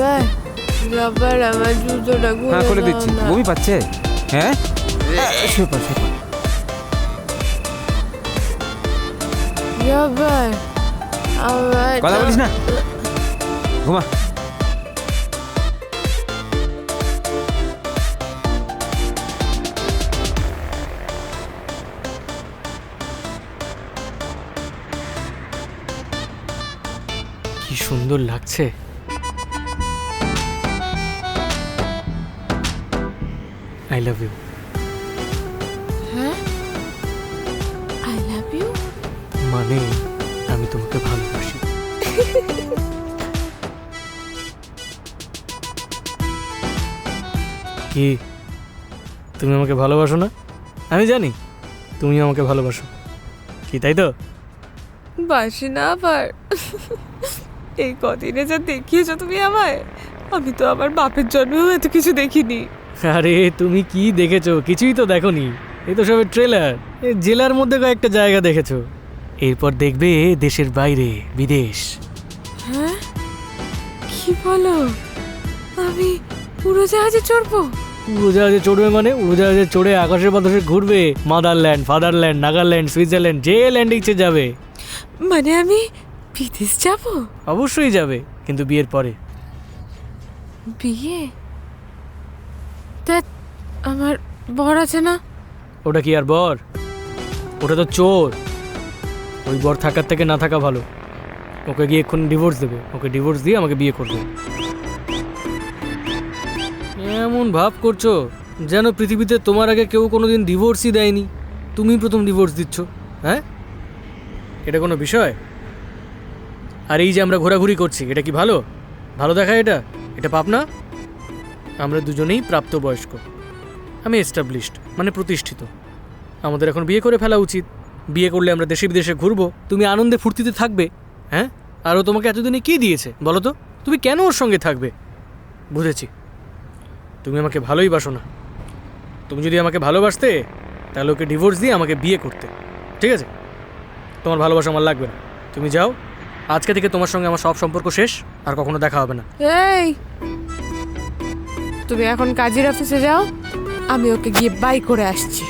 জব্বার আমার জুতোটা হ্যাঁ খুলে দিচ্ছি। দাও না। বমি পাচ্ছে? হ্যাঁ সুপার। জব্বার আমার কথা বলিস না, ঘুমা। কি সুন্দর লাগছে। I love you. I love you মানে আমি তোমাকে ভালোবাসি। কি তুমি আমাকে ভালোবাসো না? আমি জানি তুমি আমাকে ভালোবাসো, কি তাই তো? বাসি না আবার। এই কদিনে যা দেখিয়েছো তুমি আমায়, আমি তো আমার বাপের জন্মেও এত কিছু দেখিনি। আরে তুমি কি দেখেছো? কিছুই তো দেখোনি, এই তো সবে ট্রেলার। এই জেলার মধ্যে কয়েকটা জায়গা দেখেছো, এরপর দেখবে দেশের বাইরে, বিদেশ। হ্যাঁ কি বলো? আমি উড়োজাহাজে চড়বো? উড়োজাহাজে চড়বে মানে? উড়োজাহাজে চড়ে আকাশের বাতাসে ঘুরবে। মাদারল্যান্ড, ফাদারল্যান্ড, নাগাল্যান্ড, সুইজারল্যান্ড, যে ল্যান্ডে ইচ্ছে যাবে। মানে আমি বিদেশ যাব? অবশ্যই যাবে, কিন্তু বিয়ের পরে। বিয়ে? তা আমার বর আছে না? ওটা কি আর বর? ওটা তো চোর। ওই বর থাকার থেকে না থাকা ভালো। ওকে গিয়ে এক্ষুনি ডিভোর্স দেবে, ওকে ডিভোর্স দিয়ে আমাকে বিয়ে করবে। এমন ভাব করছো যেন পৃথিবীতে তোমার আগে কেউ কোনোদিন ডিভোর্সই দেয়নি, তুমি প্রথম ডিভোর্স দিচ্ছ। হ্যাঁ, এটা কোনো বিষয়? আর এই যে আমরা ঘোরাঘুরি করছি, এটা কি ভালো? ভালো দেখায় এটা? এটা পাপ না? আমরা দুজনেই প্রাপ্তবয়স্ক, আমি এস্টাবলিশড, মানে প্রতিষ্ঠিত। আমাদের এখন বিয়ে করে ফেলা উচিত। বিয়ে করলে আমরা দেশে বিদেশে ঘুরবো, তুমি আনন্দে ফুর্তিতে থাকবে। হ্যাঁ, আর ও তোমাকে এতদিনে কী দিয়েছে বলো তো? তুমি কেন ওর সঙ্গে থাকবে? বুঝেছি, তুমি আমাকে ভালোই বাসো না। তুমি যদি আমাকে ভালোবাসতে তাহলে ওকে ডিভোর্স দিয়ে আমাকে বিয়ে করতে, ঠিক আছে? তোমার ভালোবাসা আমার লাগবে না, তুমি যাও। আজকে থেকে তোমার সঙ্গে আমার সব সম্পর্ক শেষ, আর কখনো দেখা হবে না। এই তুমি এখন কাজের অফিসে যাও, আমি ওকে গিয়ে বাই করে আসছি।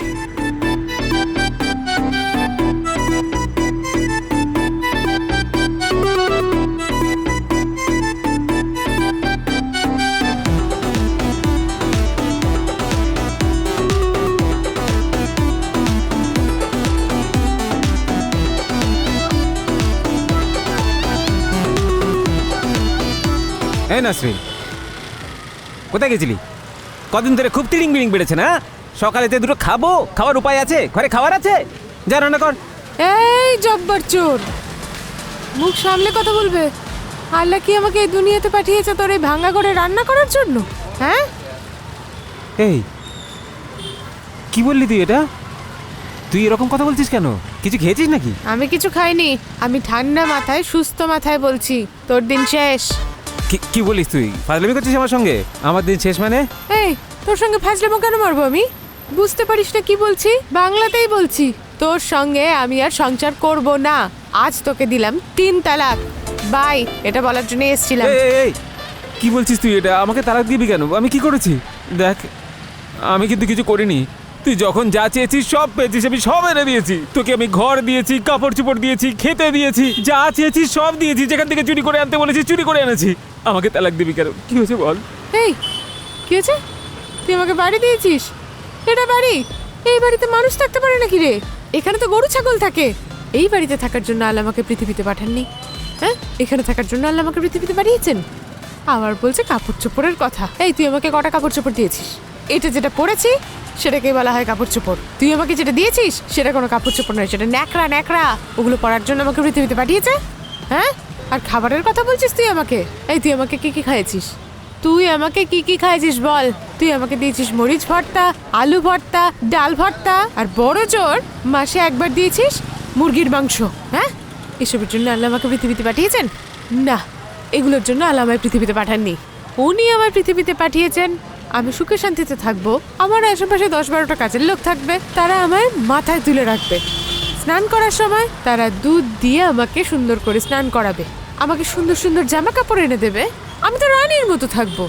এই নাসরিন, কোথায় গেছিলি? কদিন ধরে খুব তিড়িং বিড়িং বেড়েছে না? সকালেতে দুটো খাবো, খাওয়ার উপায় আছে? ঘরে খাবার আছে? যা রান্না কর। এই জব্বার চোর, মুখ সামলে কথা বলবে। আল্লাহ কি আমাকে এই দুনিয়াতে পাঠিয়েছে তোর এই ভাঙা করে রান্না করার জন্য? হ্যাঁ এই কি বললি তুই? এটা তুই এরকম কথা বলছিস কেন? কিছু খেয়েছিস নাকি? আমি কিছু খাইনি, আমি ঠান্ডা মাথায় সুস্থ মাথায় বলছি তোর দিন শেষ। কি বলিস তুই? ফাজলামি করছিস আমার সঙ্গে? আমার দিন শেষ মানে? এই তোর সঙ্গে ফাজলামো কেন মারবো আমি? বুঝতে পারিস না কি বলছি? বাংলাতেই বলছি, তোর সঙ্গে আমি আর সংসার করব না। আজ তোকে দিলাম 3 তালাক। বাই, এটা বলার জন্য এসেছিলাম। এই কি বলছিস তুই? এটা আমাকে তালাক দিবি কেন? আমি কি করেছি? দেখ, আমি কিন্তু কিছু করিনি। তুই যখন যা চেয়েছিস সব পেয়েছিস, আমি সব এনে দিয়েছি তোকে। আমি ঘর দিয়েছি, কাপড় চোপড় দিয়েছি, খেতে দিয়েছি, যা চেয়েছিস সব দিয়েছি। যেখান থেকে চুরি করে আনতে বলেছিস চুরি করে এনেছি। আমাকে তালাক দিবি কেন? কি হয়েছে বল? এই কি হয়েছে? তুই আমাকে বাড়ি দিয়েছিস? এটা বাড়ি? এই বাড়িতে মানুষ থাকতে পারে নাকি রে? এখানে তো গরু ছাগল থাকে। এই বাড়িতে থাকার জন্য আল্লাহ আমাকে পৃথিবীতে পাঠাননি। হ্যাঁ, এখানে থাকার জন্য আল্লাহ আমাকে পৃথিবীতে পাঠিয়েছেন। আবার বলছে কাপড় চোপড়ের কথা। এই তুই আমাকে কটা কাপড় চোপড় দিয়েছিস? এটা যেটা পরেছি সেটাকে বলা হয় কাপড় চোপড়। তুই আমাকে যেটা দিয়েছিস সেটা কোনো কাপড় চোপড় নয়, সেটা ন্যাকড়া ন্যাকড়া। ওগুলো পরার জন্য আমাকে পৃথিবীতে পাঠিয়েছে। হ্যাঁ, আর খাবারের কথা বলছিস তুই আমাকে? এই তুই আমাকে কি কি খাইয়েছিস? তুই আমাকে কি কি খাইয়েছিস বল? তুই আমাকে দিয়েছিস মরিচ ভর্তা, আলু ভর্তা, ডাল ভর্তা, আর বড় জোর মাসে একবার দিয়েছিস মুরগির মাংস। হ্যাঁ, এসবের জন্য আল্লাহ আমাকে পৃথিবীতে পাঠিয়েছেন? না, এগুলোর জন্য আল্লাহ আমায় পৃথিবীতে পাঠাননি। উনি আমার পৃথিবীতে পাঠিয়েছেন আমি সুখে শান্তিতে থাকবো, আমার আশেপাশে 10-12টা কাজের লোক থাকবে, তারা আমায় মাথায় তুলে রাখবে। স্নান করার সময় তারা দুধ দিয়ে আমাকে সুন্দর করে স্নান করাবে, আমাকে সুন্দর সুন্দর জামা কাপড় এনে দেবে, আমি তো রানীর মতো থাকবো।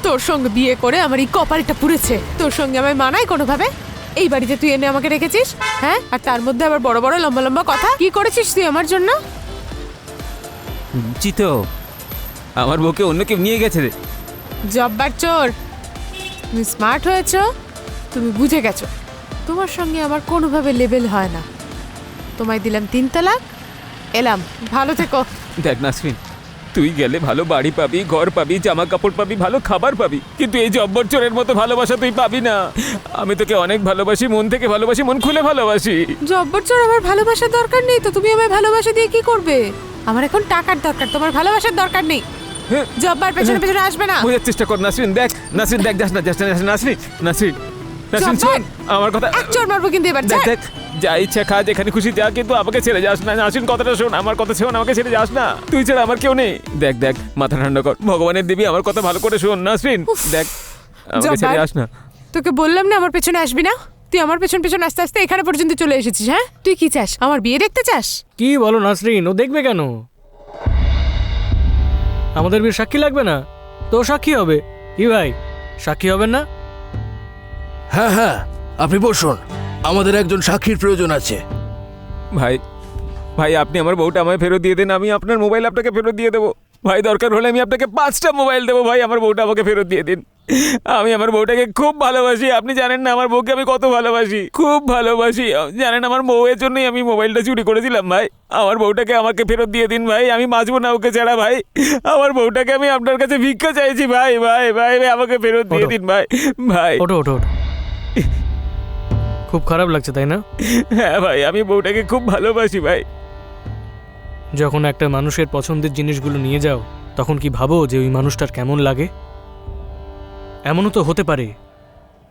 তোর সঙ্গে বিয়ে করে আমার এই কপালটা পুড়েছে। তোর সঙ্গে আমায় মানায় কোনোভাবে? এই বাড়িতে তুই এনে আমাকে রেখেছিস, হ্যাঁ, আর তার মধ্যে আবার বড় বড় লম্বা লম্বা কথা। কি করেছিস তুই আমার জন্য? চিতো, আমার বউকে অন্য কেউ নিয়ে গেছে রে। জব্বার চোর, তুমি স্মার্ট হয়েছো, তুমি বুঝে গেছো তোমার সঙ্গে আমার কোনোভাবে লেভেল হয় না। তোমায় দিলাম 3 তালাক, এলাম, ভালো থেকো। দেখ নাসরিন, তুই গেলে ভালো বাড়ি পাবি, ঘর পাবি, জামা কাপড় পাবি, ভালো খাবার পাবি, কিন্তু এই জব্বর চোরের মতো ভালোবাসা তুই পাবি না। আমি তোকে অনেক ভালোবাসি, মন থেকে ভালোবাসি, মন খুলে ভালোবাসি। জব্বর চোর, আমার ভালোবাসার দরকার নেই তো। তুমি আমায় ভালোবাসা দিয়ে কি করবে? আমার এখন টাকার দরকার, তোমার ভালোবাসার দরকার নেই। হ্যাঁ, জব্বার পেছনে পেছনে আসবে না। বোঝার চেষ্টা কর নাসরিন। দেখ নাসরিন, দেখ, যাস না, যাস না, নাসরিন, নাসরিন, নাসরিন, শোন আমার কথা। এক চোর মারবো কিন্তু এবার। দেখ দেখ, যা ইচ্ছা খা, যেখানে খুশি যা, কিন্তু আমাকে ছেড়ে যাস না। নাসরিন, কথাটা শোন, আমার কথা শোন, আমাকে ছেড়ে যাস না। তুই ছাড়া আমার কেউ নেই। দেখ দেখ, মাথা ঠান্ডা কর, ভগবানের দিবি, আমার কথা ভালো করে শোন নাসরিন। দেখ, আমাকে ছেড়ে যাস না। তোকে বললাম না আমার পেছনে আসবি না? তুই আমার পেছন পেছন আস্তে আস্তে এখানে পর্যন্ত চলে এসেছিস। হ্যাঁ, তুই কি চাস? আমার বিয়ে দেখতে চাস? কি বলো নাসরিন, ও দেখবে কেন? আমাদের বিয়ের সাক্ষী লাগবে না তো? সাক্ষী হবে। কি ভাই, সাক্ষী হবেন না? হ্যাঁ হ্যাঁ, আপনি বসুন, আমাদের একজন সাক্ষীর প্রয়োজন আছে। ভাই, ভাই, আপনি আমার বউটা আমায় ফেরত দিয়ে দেন, আমি আপনার মোবাইল আপনাকে ফেরত দিয়ে দেবো। ভাই, দরকার হলে আমি আপনাকে 5টা মোবাইল দেবো। ভাই, আমার বউটা আমাকে ফেরত দিয়ে দিন। আমি আমার বউটাকে খুব ভালোবাসি। আপনি জানেন না আমার বউকে আমি কত ভালোবাসি, খুব ভালোবাসি। জানেন, আমার বউয়ের জন্যই আমি মোবাইলটা চুরি করেছিলাম। ভাই, আমার বউটাকে আমাকে ফেরত দিয়ে দিন ভাই, আমি বাঁচবো না ওকে ছাড়া। ভাই, আমার বউটাকে আমি আপনার কাছে ভিক্ষা চাইছি। ভাই ভাই ভাই ভাই, আমাকে ফেরত দিয়ে দিন ভাই। ভাই, ওঠো ওঠো ওঠো। খুব খারাপ লাগছে তাই না? হ্যাঁ ভাই, আমি বউটাকে খুব ভালোবাসি ভাই। যখন একটা মানুষের পছন্দের জিনিসগুলো নিয়ে যাও, তখন কি ভাবো যে ওই মানুষটার কেমন লাগে? এমনও তো হতে পারে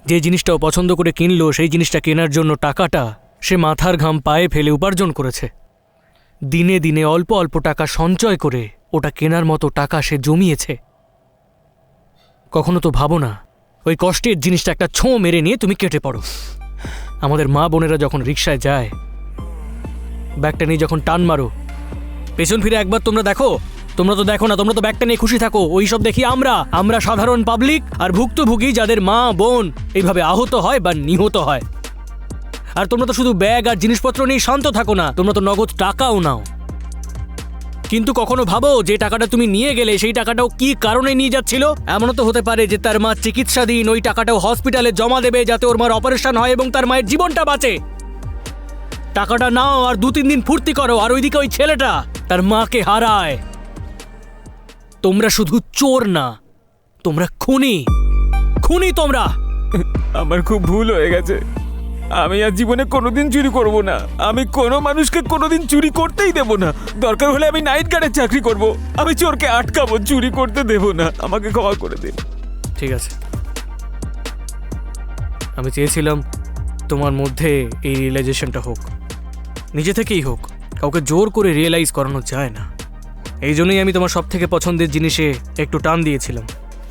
যে জিনিসটাও পছন্দ করে কিনলো, সেই জিনিসটা কেনার জন্য টাকাটা সে মাথার ঘাম পায়ে ফেলে উপার্জন করেছে। দিনে দিনে অল্প অল্প টাকা সঞ্চয় করে ওটা কেনার মতো টাকা সে জমিয়েছে। কখনো তো ভাবো না ওই কষ্টের জিনিসটা একটা ছোঁ মেরে নিয়ে তুমি কেটে পড়ো। আমাদের মা বোনেরা যখন রিকশায় যায়, ব্যাগটা নিয়ে যখন টান মারো, পেছন ফিরে একবার তোমরা দেখো? তোমরা তো দেখো না, তোমরা তো ব্যাগটা নিয়ে খুশি থাকো। ওই সব দেখি আমরা সাধারণ পাবলিক আর ভুক্তভোগী যাদের মা বোন এইভাবে আহত হয় বা নিহত হয়। আর তোমরা তো শুধু ব্যাগ আর জিনিসপত্র নিয়ে শান্ত থাকো না, তোমরা তো নগদ টাকাও নাও। কিন্তু কখনো ভাবো যে টাকাটা তুমি নিয়ে গেলে সেই টাকাটাও কি কারণে নিয়ে যাচ্ছিল? এমনও তো হতে পারে যে তার মা চিকিৎসাধীন, ওই টাকাটাও হসপিটালে জমা দেবে যাতে ওর মার অপারেশন হয় এবং তার মায়ের জীবনটা বাঁচে। টাকাটা নাও আর 2-3 দিন ফুর্তি করো, আর ওইদিকে ওই ছেলেটা তার মাকে হারায়। তোমরা শুধু চোর না, তোমরা খুনি, খুনি তোমরা। আমার খুব ভুল হয়ে গেছে। আমি আর জীবনে কোনোদিন চুরি করব না। আমি কোনো মানুষকে কোনোদিন চুরি করতেই দেব না। দরকার হলে আমি নাইট গার্ডের চাকরি করব। আমি চোরকে আটকাবো, চুরি করতে দেব না। আমাকে ক্ষমা করে দিন। ঠিক আছে, আমি চেয়েছিলাম তোমার মধ্যে এই রিয়েলাইজেশনটা হোক, নিজে থেকেই হোক, কাউকে জোর করে রিয়েলাইজ করানো যায় না। এই জন্যই আমি তোমার সব থেকে পছন্দের জিনিসে একটু টান দিয়েছিলাম,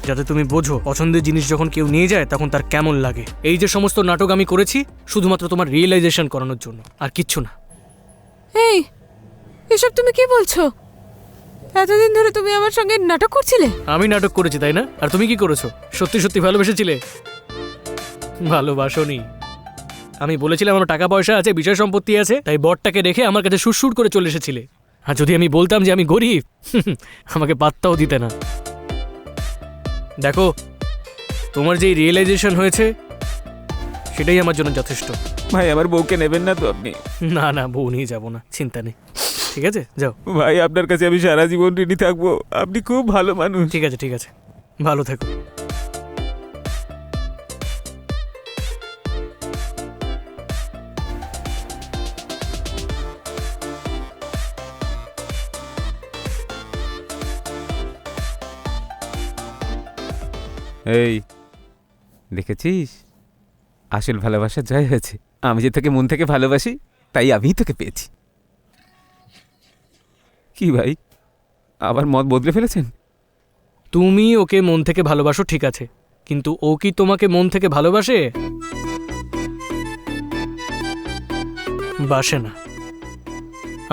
যাতে তুমি বোঝো পছন্দের জিনিস যখন কেউ নিয়ে যায় তখন তার কেমন লাগে। এই যে সমস্ত নাটক আমি করেছি শুধুমাত্র তোমার রিয়েলাইজেশন করানোর জন্য, আর কিচ্ছু না। এই, এসব তুমি কি বলছো? এতদিন ধরে তুমি আমার সঙ্গে নাটক করছিলে? আমি নাটক করেছি তাই না? আর তুমি কি করেছো? সত্যি সত্যি ভালোবেসেছিলে? ভালোবাসোনি। আমি বলেছিলাম আমার টাকা পয়সা আছে, বিষয় সম্পত্তি আছে, তাই বরটাকে রেখে আমার কাছে সুরসুর করে চলে এসেছিলে। আর যদি আমি বলতাম যে আমি গরিব, আমাকে পাত্তাও দিতে না। দেখো, তোমার যেই রিয়েলাইজেশন হয়েছে সেটাই আমার জন্য যথেষ্ট। ভাই, আমার বউকে নেবেন না তো আপনি? না না, বউ নিয়ে যাবো না, চিন্তা নেই। ঠিক আছে যাও। ভাই আপনার কাছে আমি সারা জীবন ঋণী থাকবো, আপনি খুব ভালো মানুষ। ঠিক আছে ঠিক আছে, ভালো থেকো। এই দেখেছিস, আসল ভালোবাসা জয় হয়েছে। আমি যে তোকে মন থেকে ভালোবাসি, তাই আমি তোকে পেয়েছি। কি ভাই, আবার মত বদলে ফেলেছেন? তুমি ওকে মন থেকে ভালোবাসো ঠিক আছে, কিন্তু ও কি তোমাকে মন থেকে ভালোবাসে? বাসে না।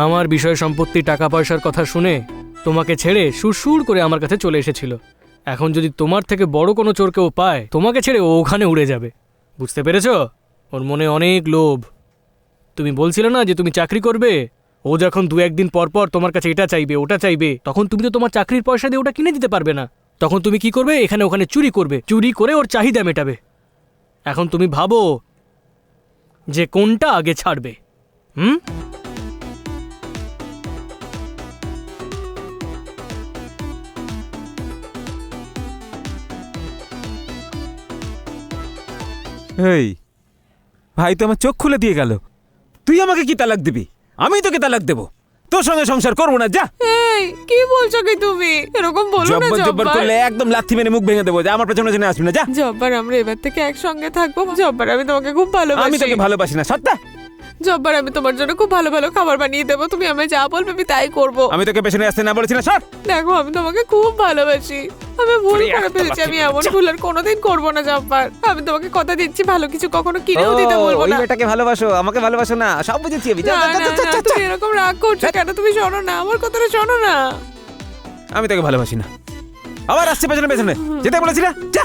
আমার বিষয় সম্পত্তি টাকা পয়সার কথা শুনে তোমাকে ছেড়ে সুরসুর করে আমার কাছে চলে এসেছিল। এখন যদি তোমার থেকে বড় কোনো চোরকে ও পায়, তোমাকে ছেড়ে ও ওখানে উড়ে যাবে। বুঝতে পেরেছো? ওর মনে অনেক লোভ। তুমি বলছিলে না যে তুমি চাকরি করবে? ও যখন দু একদিন পর পর তোমার কাছে এটা চাইবে ওটা চাইবে, তখন তুমি তো তোমার চাকরির পয়সা দিয়ে ওটা কিনে দিতে পারবে না। তখন তুমি কি করবে? এখানে ওখানে চুরি করবে, চুরি করে ওর চাহিদা মেটাবে। এখন তুমি ভাবো যে কোনটা আগে ছাড়বে। হুম? এই ভাই তো আমার চোখ খুলে দিয়ে গেল। তুই আমাকে কি তালাক দিবি? আমি তোকে তালাক দেবো। তোর সঙ্গে সংসার করবো না, যা। এই কি বলছো কি তুমি? এরকম বলো না জব্বর জব্বর জব্বার। করলে একদম লাথি মেরে মুখ ভেঙে দেবো। যা, আমার পেছনে পেছনে আসবি না, যা। জব্বার, আমরা এবার থেকে একসঙ্গে থাকবো। জব্বার, আমি তোমাকে খুব ভালোবাসি। আমি তোকে ভালোবাসি না, সত্তা। জব্বার, আমি তোমার জন্য খুব ভালো ভালো খাবার বানিয়ে দেবো। তুমি আমায় যা বলবে আমি তাই করবো। আমি তোকে পেছনে আসতে না বলেছি না, সর। দেখো, আমি তোমাকে খুব ভালোবাসি। আমি ভুল আরে, করে একটা ফেলেছি। আমি বাচ্চা এমন বাচ্চা। ভুল আর কোনোদিন করবো না জব্বার। আমি তোমাকে কথা দিচ্ছি, ভালো কিছু কখনো কিনেও দিতে বলবো ওই না। বেটাকে ভালোবাসো, আমাকে ভালোবাসো না, সব বুঝেছি আমি। যা, না, যা, না, যা, যা, না, যা, তুমি যা। এরকম রাগ করছো কেন? তুমি শোনো না, আমার কথাটা শোনো না। আমি তোকে ভালোবাসি না। আবার আসছে পেছনে পেছনে, যেতে বলেছি না, যা।